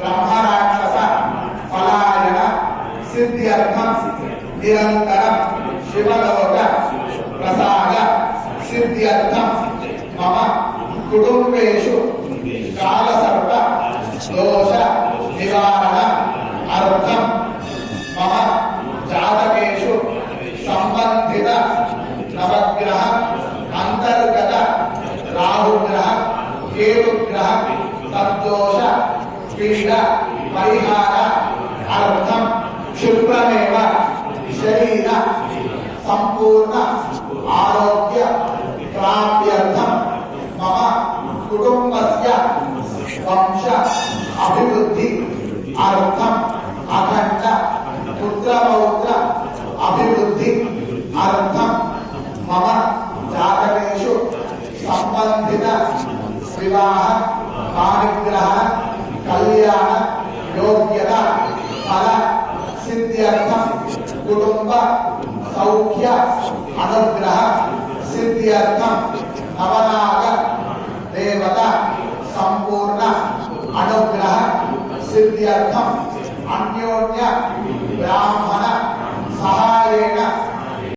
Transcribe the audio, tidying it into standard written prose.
ब्रह्मराक्षस पलायन सिद्ध्यर्थम निरंतरम शिवलोक प्रसाद सिद्ध्यर्थम मम कुटुंबेषु कालसर्प दोष निवारण अर्थम मम जातकेषु संबंधित नवग्रह अंतर्गत राहुग्रह केतुग्रह तद्दोष पीड़ा परिहार अर्थम क्षिप्रमेव शरीर संपूर्ण आरोग्य प्राप्त्यर्थम मम कुटुंबस्य वंश अभिवृद्धि अर्थम अखंड पुत्रपौत्र अभिवृद्धि अर्थम मम जातकेषु संबंधित विवाह पाणिग्रह कल्याण योग्यता फल सिद्ध्यर्थम कुटुंब सौख्य अनुग्रह सिद्ध्यर्थम नवनाग देवता संपूर्ण अनुग्रह सिद्ध्यर्थम अन्योन्य ब्राह्मण सहायेन